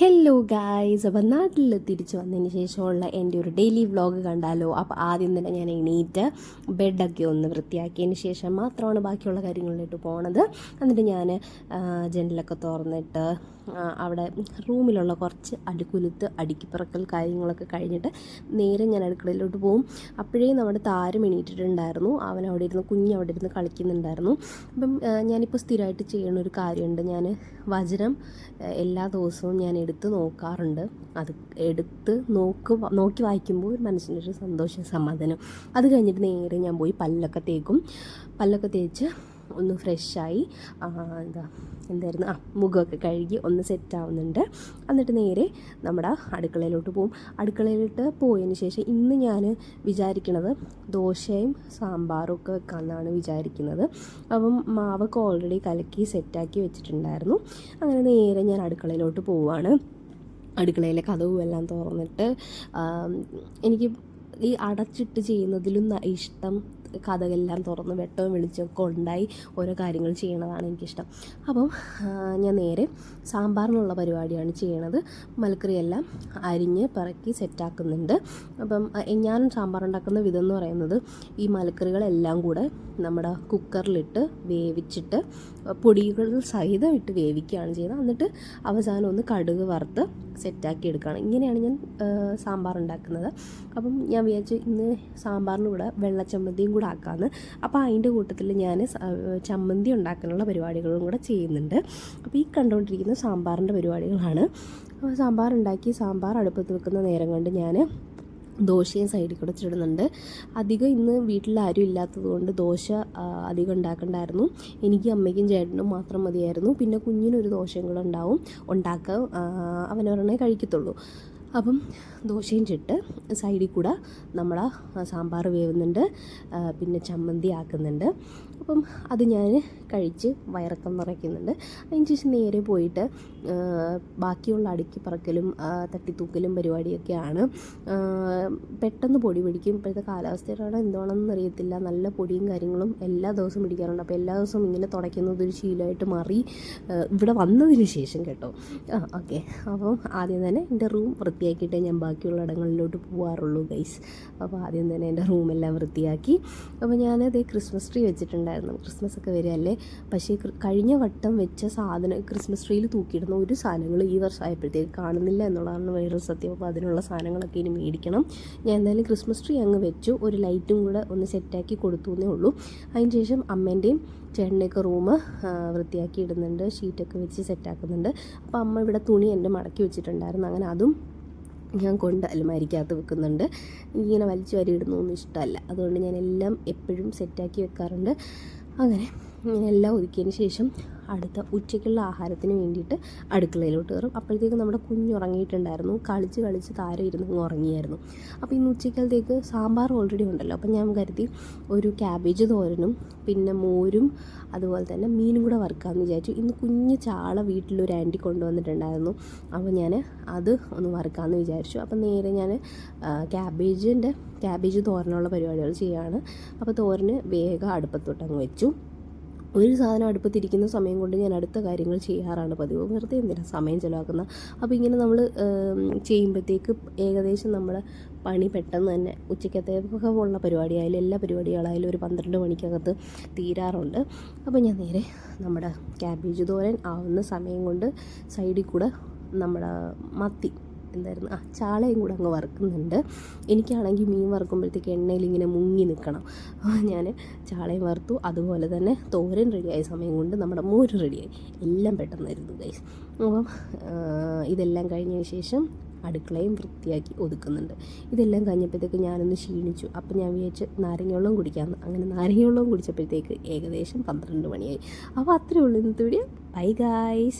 Hello guys, അപ്പോൾ നാട്ടിൽ തിരിച്ചു വന്നതിന് ശേഷമുള്ള എൻ്റെ ഒരു ഡെയിലി വ്ളോഗ് കണ്ടാലോ. അപ്പോൾ ആദ്യം തന്നെ ഞാൻ എണീറ്റ് ബെഡൊക്കെ ഒന്ന് വൃത്തിയാക്കിയതിന് ശേഷം മാത്രമാണ് ബാക്കിയുള്ള കാര്യങ്ങളിലോട്ട് പോണത്. എന്നിട്ട് ഞാൻ ജനലൊക്കെ തുറന്നിട്ട് അവിടെ റൂമിലുള്ള കുറച്ച് അടുക്കിപ്പറക്കൽ കാര്യങ്ങളൊക്കെ കഴിഞ്ഞിട്ട് നേരെ ഞാൻ അടുക്കളയിലോട്ട് പോകും. അപ്പോഴേ നമ്മുടെ താരം എണീറ്റിട്ടുണ്ടായിരുന്നു. അവൻ അവിടെ ഇരുന്ന് അവിടെ ഇരുന്ന് കളിക്കുന്നുണ്ടായിരുന്നു. അപ്പം ഞാനിപ്പോൾ സ്ഥിരമായിട്ട് ചെയ്യുന്ന ഒരു കാര്യമുണ്ട്. ഞാൻ വചനം എല്ലാ ദിവസവും ഞാൻ എടുത്ത് നോക്കാറുണ്ട്. അത് എടുത്ത് നോക്കി വായിക്കുമ്പോൾ മനസ്സിനൊരു സന്തോഷം, സമാധാനം. അത് കഴിഞ്ഞിട്ട് നേരെ ഞാൻ പോയി പല്ലൊക്കെ തേച്ച് ഒന്ന് ഫ്രഷായി മുഖമൊക്കെ കഴുകി ഒന്ന് സെറ്റാവുന്നുണ്ട്. എന്നിട്ട് നേരെ നമ്മുടെ അടുക്കളയിലോട്ട് പോകും. അടുക്കളയിലോട്ട് പോയതിന് ശേഷം ഇന്ന് ഞാൻ വിചാരിക്കുന്നത് ദോശയും സാമ്പാറും ഒക്കെ വെക്കാമെന്നാണ് വിചാരിക്കുന്നത്. അപ്പം മാവൊക്കെ ഓൾറെഡി കലക്കി സെറ്റാക്കി വെച്ചിട്ടുണ്ടായിരുന്നു. അങ്ങനെ നേരെ ഞാൻ അടുക്കളയിലോട്ട് പോവുകയാണ്. അടുക്കളയിലെ കതവും എല്ലാം തുറന്നിട്ട് എനിക്ക് ഈ അടച്ചിട്ട് ചെയ്യുന്നതിലും ഇഷ്ടം കഥകളെല്ലാം തുറന്ന് വെട്ടവും വെളിച്ചമൊക്കെ ഉണ്ടായി ഓരോ കാര്യങ്ങൾ ചെയ്യണതാണ് എനിക്കിഷ്ടം. അപ്പം ഞാൻ നേരെ സാമ്പാറിനുള്ള പരിപാടിയാണ് ചെയ്യണത്. മലക്കറിയെല്ലാം അരിഞ്ഞ് പറക്കി സെറ്റാക്കുന്നുണ്ട്. അപ്പം ഞാനും സാമ്പാർ ഉണ്ടാക്കുന്ന വിധം എന്ന് പറയുന്നത് ഈ മലക്കറികളെല്ലാം കൂടെ നമ്മുടെ കുക്കറിലിട്ട് വേവിച്ചിട്ട് പൊടികൾ സഹിതം ഇട്ട് വേവിക്കുകയാണ് ചെയ്യുന്നത്. എന്നിട്ട് അവസാനം ഒന്ന് കടുക് വറുത്ത് സെറ്റാക്കി എടുക്കുകയാണ്. ഇങ്ങനെയാണ് ഞാൻ സാമ്പാർ ഉണ്ടാക്കുന്നത്. അപ്പം ഞാൻ വിചാരിച്ചു ഇന്ന് സാമ്പാറിന് കൂടെ വെള്ളച്ചമ്മന്തിയും കൂടെ ആക്കാമെന്ന്. അപ്പോൾ അതിൻ്റെ കൂട്ടത്തിൽ ഞാൻ ചമ്മന്തി ഉണ്ടാക്കാനുള്ള പരിപാടികളും കൂടെ ചെയ്യുന്നുണ്ട്. അപ്പോൾ ഈ കണ്ടുകൊണ്ടിരിക്കുന്ന സാമ്പാറിൻ്റെ പരിപാടികളാണ്. അപ്പോൾ സാമ്പാർ ഉണ്ടാക്കി സാമ്പാർ അടുപ്പത്ത് വെക്കുന്ന നേരം കൊണ്ട് ഞാൻ ദോശയും സൈഡിൽ കൂടെ ചുടുന്നുണ്ട്. അധികം ഇന്ന് വീട്ടിൽ ആരും ഇല്ലാത്തത് കൊണ്ട് ദോശ അധികം ഉണ്ടാക്കണ്ടായിരുന്നു. എനിക്കും അമ്മയ്ക്കും ചേട്ടനും മാത്രം മതിയായിരുന്നു. പിന്നെ കുഞ്ഞിനൊരു ദോശയും കൂടെ ഉണ്ടാക്കാൻ അവനൊരെണ്ണേ കഴിക്കത്തുള്ളൂ. അപ്പം ദോശയും ചുട്ട് സൈഡിൽ കൂടെ നമ്മുടെ സാമ്പാർ വേവുന്നുണ്ട്, പിന്നെ ചമ്മന്തി ആക്കുന്നുണ്ട്. അപ്പം അത് ഞാൻ കഴിച്ച് വയറക്കം നിറയ്ക്കുന്നുണ്ട്. അതിന് ശേഷം നേരെ പോയിട്ട് ബാക്കിയുള്ള അടുക്കി പറക്കലും തട്ടിത്തൂക്കലും പരിപാടിയൊക്കെയാണ്. പെട്ടെന്ന് പൊടി പിടിക്കും. ഇപ്പോഴത്തെ കാലാവസ്ഥയുടെ എന്താണെന്ന് അറിയത്തില്ല, നല്ല പൊടിയും കാര്യങ്ങളും എല്ലാ ദിവസവും പിടിക്കാറുണ്ട്. അപ്പോൾ എല്ലാ ദിവസവും ഇങ്ങനെ തുടയ്ക്കുന്നത് ഒരു ശീലമായിട്ട് മാറി ഇവിടെ വന്നതിന് ശേഷം കേട്ടോ. ഓക്കെ. അപ്പം ആദ്യം തന്നെ എൻ്റെ റൂം വൃത്തിയാക്കിയിട്ടേ ഞാൻ ബാക്കിയുള്ള ഇടങ്ങളിലോട്ട് പോകാറുള്ളൂ ഗൈസ്. അപ്പോൾ ആദ്യം തന്നെ എൻ്റെ റൂമെല്ലാം വൃത്തിയാക്കി. അപ്പോൾ ഞാനത് ക്രിസ്മസ് ട്രീ വെച്ചിട്ടുണ്ടായിരുന്നു. ക്രിസ്മസ് ഒക്കെ വരികയല്ലേ. പക്ഷേ കഴിഞ്ഞ വട്ടം വെച്ച സാധനം ക്രിസ്മസ് ട്രീയിൽ തൂക്കിയിടുന്ന ഒരു സാധനങ്ങൾ ഈ വർഷമായപ്പോഴത്തേക്ക് കാണുന്നില്ല എന്നുള്ളതാണ് വേറൊരു സത്യം. അപ്പോൾ അതിനുള്ള സാധനങ്ങളൊക്കെ ഇനി മേടിക്കണം. ഞാൻ എന്തായാലും ക്രിസ്മസ് ട്രീ അങ്ങ് വെച്ചു. ഒരു ലൈറ്റും കൂടെ ഒന്ന് സെറ്റാക്കി കൊടുത്തു എന്നേ ഉള്ളൂ. അതിന് ശേഷം അമ്മേൻ്റെയും ചേട്ടൻ്റെയൊക്കെ റൂം വൃത്തിയാക്കി ഇടുന്നുണ്ട്, ഷീറ്റൊക്കെ വെച്ച് സെറ്റാക്കുന്നുണ്ട്. അപ്പോൾ അമ്മ ഇവിടെ തുണി എൻ്റെ മടക്കി വെച്ചിട്ടുണ്ടായിരുന്നു. അങ്ങനെ അതും ഞാൻ കൊണ്ട് അലമാരിക്കകത്ത് വെക്കുന്നുണ്ട്. ഇങ്ങനെ വലിച്ചു വാരി ഇടുന്നൊന്നും ഇഷ്ടമല്ല. അതുകൊണ്ട് ഞാൻ എല്ലാം എപ്പോഴും സെറ്റാക്കി വെക്കാറുണ്ട്. അങ്ങനെ എല്ലാം ഒതുക്കിയതിന് ശേഷം അടുത്ത ഉച്ചയ്ക്കുള്ള ആഹാരത്തിന് വേണ്ടിയിട്ട് അടുക്കളയിലോട്ട് കയറും. അപ്പോഴത്തേക്ക് നമ്മുടെ കുഞ്ഞുറങ്ങിയിട്ടുണ്ടായിരുന്നു. കളിച്ച് താരം ഇരുന്ന് ഉറങ്ങിയായിരുന്നു. അപ്പോൾ ഇന്ന് ഉച്ചയ്ക്കലത്തേക്ക് സാമ്പാർ ഓൾറെഡി ഉണ്ടല്ലോ. അപ്പം ഞാൻ കരുതി ഒരു ക്യാബേജ് തോരനും പിന്നെ മോരും അതുപോലെ തന്നെ മീനും കൂടെ വറുക്കാമെന്ന് വിചാരിച്ചു. ഇന്ന് കുഞ്ഞ് ചാള വീട്ടിലൊരു ആൻറ്റി കൊണ്ടുവന്നിട്ടുണ്ടായിരുന്നു. അപ്പോൾ ഞാൻ അത് ഒന്ന് വറുക്കാമെന്ന് വിചാരിച്ചു. അപ്പം നേരെ ഞാൻ ക്യാബേജ് തോരനുള്ള പരിപാടികൾ ചെയ്യുകയാണ്. അപ്പോൾ തോരന് വേഗം അടുപ്പത്തോട്ടങ്ങ് വെച്ചു. ഒരു സാധനം അടുപ്പത്തിരിക്കുന്ന സമയം കൊണ്ട് ഞാൻ അടുത്ത കാര്യങ്ങൾ ചെയ്യാറാണ് പതിവ്. വെറുതെ എന്തിനാണ് സമയം ചിലവാക്കുന്നത്. അപ്പോൾ ഇങ്ങനെ നമ്മൾ ചെയ്യുമ്പോഴത്തേക്ക് ഏകദേശം നമ്മുടെ പണി പെട്ടെന്ന് തന്നെ ഉച്ചയ്ക്കത്തേക്കൊക്കെ ഉള്ള പരിപാടിയായാലും എല്ലാ പരിപാടികളായാലും ഒരു 12 മണിക്കകത്ത് തീരാറുണ്ട്. അപ്പോൾ ഞാൻ നേരെ നമ്മുടെ ക്യാബേജ് തോരൻ ആവുന്ന സമയം കൊണ്ട് സൈഡിൽ കൂടെ നമ്മുടെ ചാളയും കൂടെ അങ്ങ് വറുക്കുന്നുണ്ട്. എനിക്കാണെങ്കിൽ മീൻ വറുക്കുമ്പോഴത്തേക്ക് എണ്ണയിൽ ഇങ്ങനെ മുങ്ങി നിൽക്കണം. ഞാൻ ചാളയും വറുത്തു. അതുപോലെ തന്നെ തോരൻ റെഡിയായ സമയം കൊണ്ട് നമ്മുടെ മോര് റെഡിയായി. എല്ലാം പെട്ടെന്നായിരുന്നു ഗൈസ്. അപ്പം ഇതെല്ലാം കഴിഞ്ഞതിന് ശേഷം അടുക്കളയും വൃത്തിയാക്കി ഒതുക്കുന്നുണ്ട്. ഇതെല്ലാം കഴിഞ്ഞപ്പോഴത്തേക്ക് ഞാനൊന്ന് ക്ഷീണിച്ചു. അപ്പം ഞാൻ വിചാരിച്ച് നാരങ്ങ കുടിക്കാമെന്ന്. അങ്ങനെ നാരങ്ങ കുടിച്ചപ്പോഴത്തേക്ക് ഏകദേശം 12 മണിയായി. അപ്പോൾ അത്രയേ ഉള്ളൂ ഇന്നത്തെ വീഡിയോ. Bye guys.